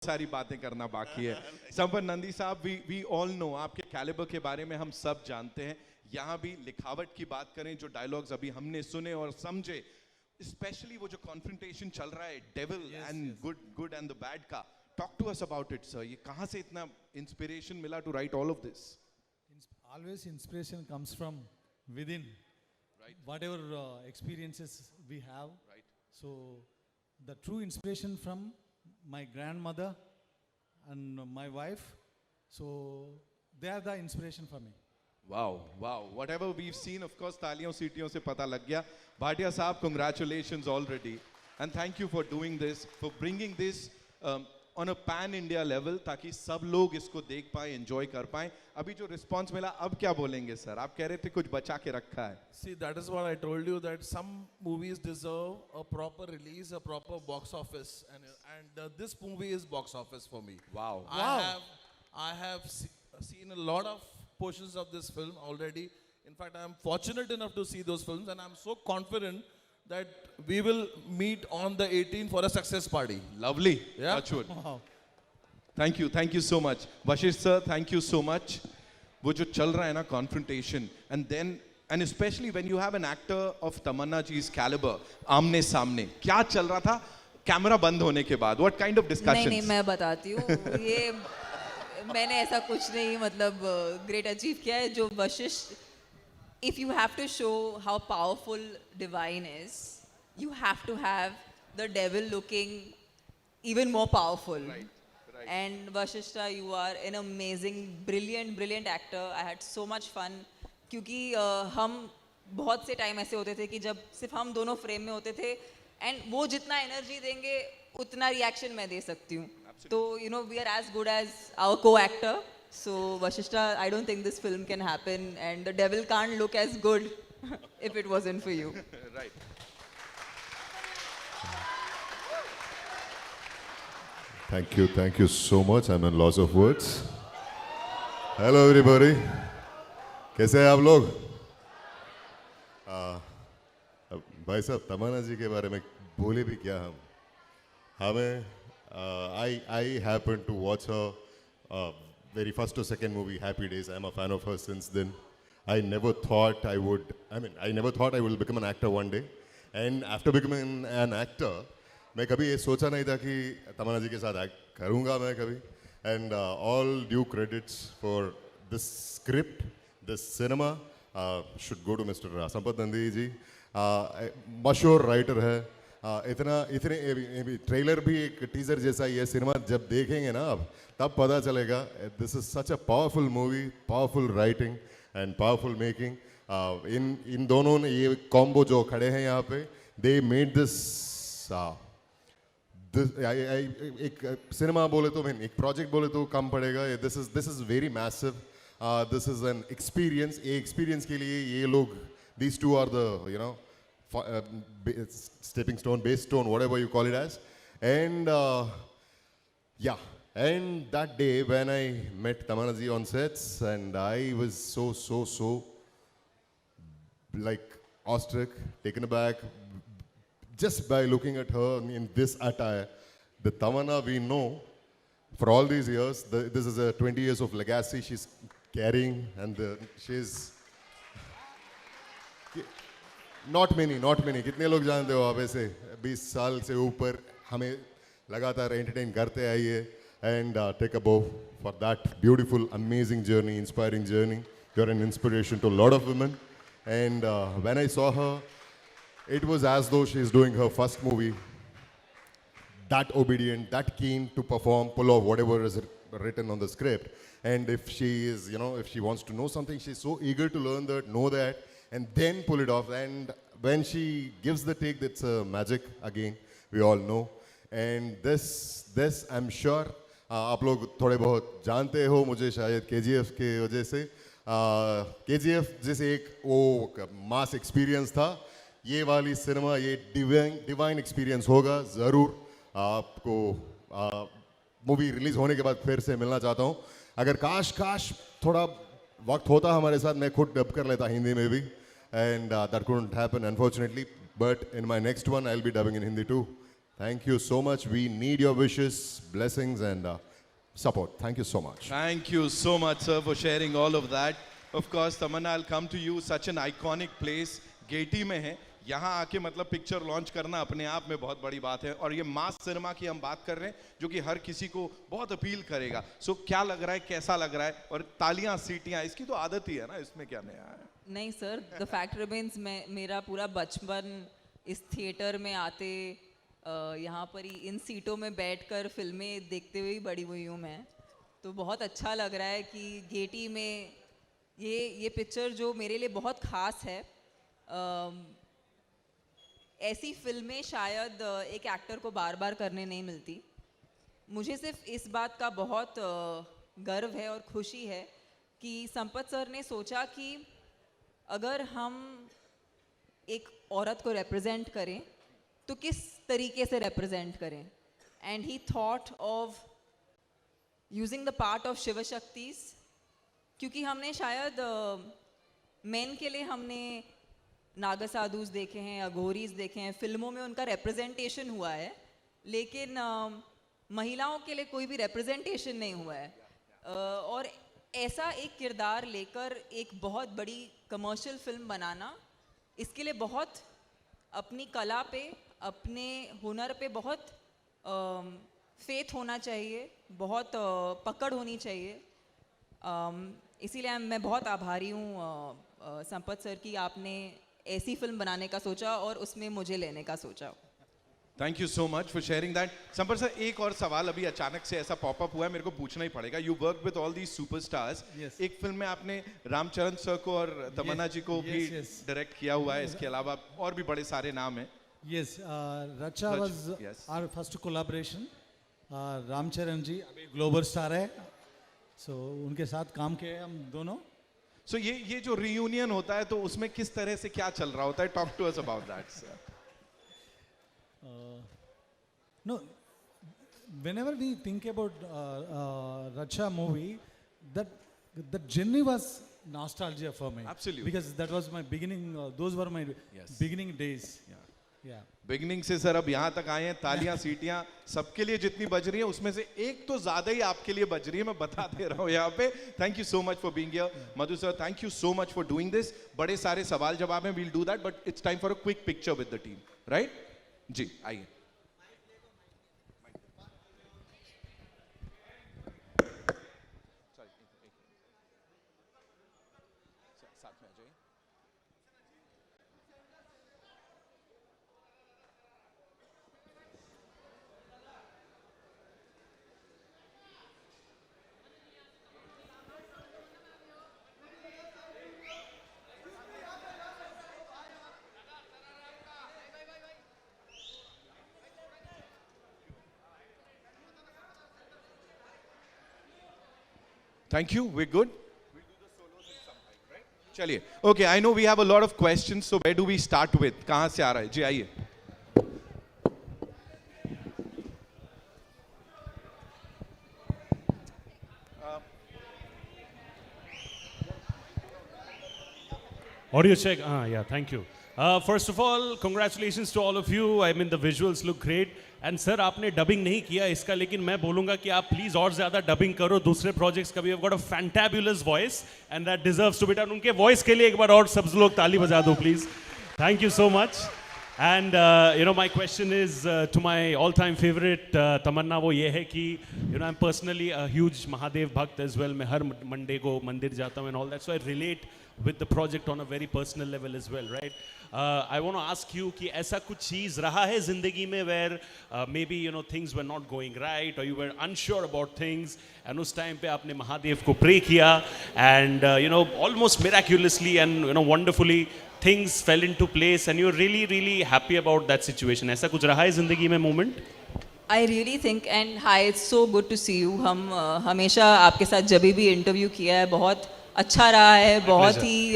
सारी बातें करना बाकी है। संपत नंदी साहब, वी ऑल नो आपके कैलिबर के बारे में हम सब जानते हैं। यहाँ भी लिखावट की बात करें, जो डायलॉग्स अभी हमने सुने और समझे, स्पेशली वो जो कॉन्फ्रंटेशन चल रहा है devil and good and the bad का, talk to us about it sir. ये कहाँ से इतना इंस्पिरेशन मिला to write all of this? Always inspiration comes from within. Right. Whatever experiences we have. Right. So the true inspiration from my grandmother and my wife. So they are the inspiration for me. Wow, wow. Whatever we've seen, of course, तालियों सीटियों से पता लग गया। भाटिया साहब, congratulations already, and thank you for doing this, for bringing this on a pan India level, ताकि सब लोग इसको देख पाए, enjoy कर पाए। अभी जो response मिला, अब क्या बोलेंगे सर? आप कह रहे थे कुछ बचा के रखा है। See, that is what I told you, that some movies deserve a proper release, a proper box office, and this movie is box office for me. Wow. I have seen a lot of portions of this film already. In fact, I am fortunate enough to see those films, and I am so confident that we will meet on the 18th for a success party. Lovely. Yeah. Achut. Wow. Thank you so much. Vashish sir, thank you so much. वो जो चल रहा है ना confrontation, and especially when you have an actor of Tamanna ji's caliber, आमने सामने, क्या चल रहा था कैमरा बंद होने के बाद? What kind of discussions? नहीं, मैं बताती हूँ। ये मैंने ऐसा कुछ नहीं मतलब ग्रेट अचीव किया है। जो Vashishtha, if you have to show how powerful divine is, you have to have the devil looking even more powerful. Right. And Vashishta, you are an amazing, brilliant actor. I had so much fun क्योंकि हम बहुत से time ऐसे होते थे कि जब सिर्फ हम दोनों फ्रेम में होते थे, एंड वो जितना एनर्जी देंगे उतना रिएक्शन मैं दे सकती हूँ। तो you know, we are as good as our co-actor. So Vashishta, I don't think this film can happen, and the devil can't look as good if it wasn't for you. Right. Thank you so much. I'm at loss of words. Hello everybody. कैसे हैं आप लोग? भाई साहब, तमन्ना जी के बारे में बोले भी क्या हम? हमें I happened to watch her very first or second movie, Happy Days. I'm a fan of her since then. I never thought I will become an actor one day. And after becoming an actor, मैं कभी ये सोचा नहीं था कि तमन्ना जी के साथ act करूँगा मैं कभी। And all due credits for this script, this cinema should go to Mr. Sampat Nandi ji. मशहूर राइटर है। इतने ट्रेलर भी एक टीजर जैसा ही है। सिनेमा जब देखेंगे ना आप, तब पता चलेगा। This is such a powerful movie, powerful writing and powerful making. इन दोनों ने ये कॉम्बो जो खड़े हैं यहाँ पे, दे मेड दिस एक सिनेमा बोले तो, एक प्रोजेक्ट बोले तो कम पड़ेगा। This is very massive. This is an experience. ये एक्सपीरियंस के लिए ये लोग, these two are the stepping stone, base stone, whatever you call it as. And and that day when I met Tamanna ji on sets, and I was so like awestruck, taken aback just by looking at her in this attire. The Tamanna we know for all these years, this is a 20 years of legacy she's carrying, and she's not many कितने लोग जानते हो आप? ऐसे 20 साल से ऊपर हमें लगातार एंटरटेन करते आइए। And take a bow for that beautiful, amazing journey, inspiring journey. You're an inspiration to a lot of women. And when I saw her, it was as though she's doing her first movie. That obedient, that keen to perform, pull off whatever is written on the script. And if she is, if she wants to know something, she's so eager to learn that, know that, and then pull it off. And when she gives the take, that's magic again, we all know. And this I'm sure आप लोग थोड़े बहुत जानते हो मुझे शायद KGF के वजह से। KGF जैसे एक वो मास एक्सपीरियंस था, ये वाली सिनेमा ये डिवाइन एक्सपीरियंस होगा ज़रूर। आपको मूवी रिलीज होने के बाद फिर से मिलना चाहता हूँ। अगर काश थोड़ा वक्त होता हमारे साथ, मैं खुद डब कर लेता हिंदी में भी। And that couldn't happen, unfortunately. But in my next one, I'll be dubbing in Hindi too. Thank you so much. We need your wishes, blessings, and support. Thank you so much. Thank you so much, sir, for sharing all of that. Of course, Tamanna, I'll come to you. Such an iconic place, Getty में है. यहाँ आके मतलब picture launch करना अपने आप में बहुत बड़ी बात है और ये मास सिनेमा की हम बात कर रहे हैं जो कि हर किसी को बहुत अपील करेगा. सो क्या लग रहा है, कैसा लग रहा है? और तालियां सीटियां इसकी तो आदत ही है ना, इसमें क्या नया है? नहीं सर, द फैक्ट रिमेन्स मेरा पूरा बचपन इस थिएटर में आते यहाँ पर ही इन सीटों में बैठकर फिल्में देखते हुए ही बड़ी हुई हूँ मैं. तो बहुत अच्छा लग रहा है कि गेटी में ये पिक्चर जो मेरे लिए बहुत ख़ास है. ऐसी फिल्में शायद एक एक्टर को बार बार करने नहीं मिलती. मुझे सिर्फ इस बात का बहुत गर्व है और खुशी है कि संपत सर ने सोचा कि अगर हम एक औरत को रिप्रेजेंट करें तो किस तरीके से रिप्रेजेंट करें. And he thought of using the part of Shiv Shaktis, क्योंकि हमने शायद मेन के लिए हमने नागा साधुस देखे हैं, अघोरीज देखे हैं, फिल्मों में उनका रिप्रेजेंटेशन हुआ है, लेकिन महिलाओं के लिए कोई भी रिप्रेजेंटेशन नहीं हुआ है. और ऐसा एक किरदार लेकर एक बहुत बड़ी कमर्शियल फिल्म बनाना, इसके लिए बहुत अपनी कला पे, अपने हुनर पे बहुत फेथ होना चाहिए, बहुत पकड़ होनी चाहिए. इसीलिए मैं बहुत आभारी हूँ संपत सर की, आपने ऐसी फिल्म बनाने का सोचा और उसमें मुझे लेने का सोचा. Thank you so much for sharing that. संपर सर, एक और सवाल अभी अचानक से ऐसा पॉपअप हुआ है, मेरे को पूछना ही पड़ेगा. You work with all these superstars. एक फिल्म में आपने रामचरण सर को और तमन्ना जी को भी डायरेक्ट किया हुआ है, इसके अलावा और भी बड़े सारे नाम हैं. Yes, Racha was our first collaboration. Ramcharan जी अभी ग्लोबल स्टार है, so उनके साथ काम किए हम दोनों. सो ये जो रियूनियन होता है तो उसमें किस तरह से क्या चल रहा होता है? Talk to us about that sir. No, whenever we think about Racha movie, that journey was nostalgia for me. Absolutely. Because that was my beginning. Those were my beginning days. Yeah. Beginning से sir अब यहाँ तक आए हैं. तालियां सीटियां सबके लिए जितनी बज रही है उसमें से एक तो ज्यादा ही आपके लिए बज रही है, मैं बता दे रहा हूँ यहाँ पे. Thank you so much for being here. Madhu sir, thank you so much for doing this. बड़े सारे सवाल जवाब हैं, we'll do that, but it's time for a quick picture with the team, right? जी आइए. साथ में आ जाइए. Thank you. We're good. We'll do the solos in some time, right? चलिए. Okay, I know we have a lot of questions, so where do we start with? कहाँ से आ रहा है? जी आइए. Audio check. Yeah, thank you. First of all, congratulations to all of you. I mean, the visuals look great. And sir आपने dubbing नहीं किया इसका, लेकिन मैं बोलूँगा कि आप प्लीज़ और ज़्यादा डबिंग करो दूसरे प्रोजेक्ट्स का भी. Got a fantabulous voice and that deserves to be done. उनके वॉइस के लिए एक बार और सब लोग ताली बजा दो please. Thank you so much. And you know my question is to my all time favourite Tamannaah. वो ये है कि you know I am personally a huge Mahadev bhakt as well. मैं हर मंडे को मंदिर जाता हूँ and all that, so I relate with the project on a very personal level as well, right? I want to ask you कि ऐसा कुछ चीज़ रहा है ज़िंदगी में where maybe you know things were not going right or you were unsure about things and उस time पे आपने महादेव को pray किया and you know almost miraculously and you know wonderfully things fell into place and you're really really happy about that situation. ऐसा कुछ रहा है ज़िंदगी में moment? I really think and hi, it's so good to see you. हम हमेशा आपके साथ जब भी इंटरव्यू किया है बहुत अच्छा रहा है, बहुत ही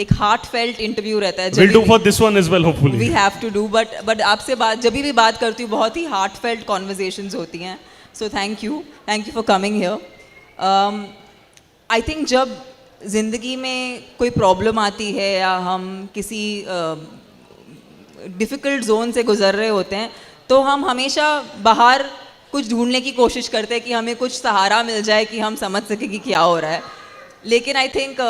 एक हार्ट फेल्ट इंटरव्यू रहता है. We'll do for this one as well hopefully. We have to do, but आपसे बात जब भी बात करती हूँ बहुत ही हार्ट फेल्ट कॉन्वर्जेशंस होती हैं. So thank you for coming here. I think जब ज़िंदगी में कोई प्रॉब्लम आती है या हम किसी डिफ़िकल्ट जोन से गुजर रहे होते हैं तो हम हमेशा बाहर कुछ ढूंढने की कोशिश करते हैं कि हमें कुछ सहारा मिल जाए कि हम समझ सकें कि क्या हो रहा है. लेकिन आई थिंक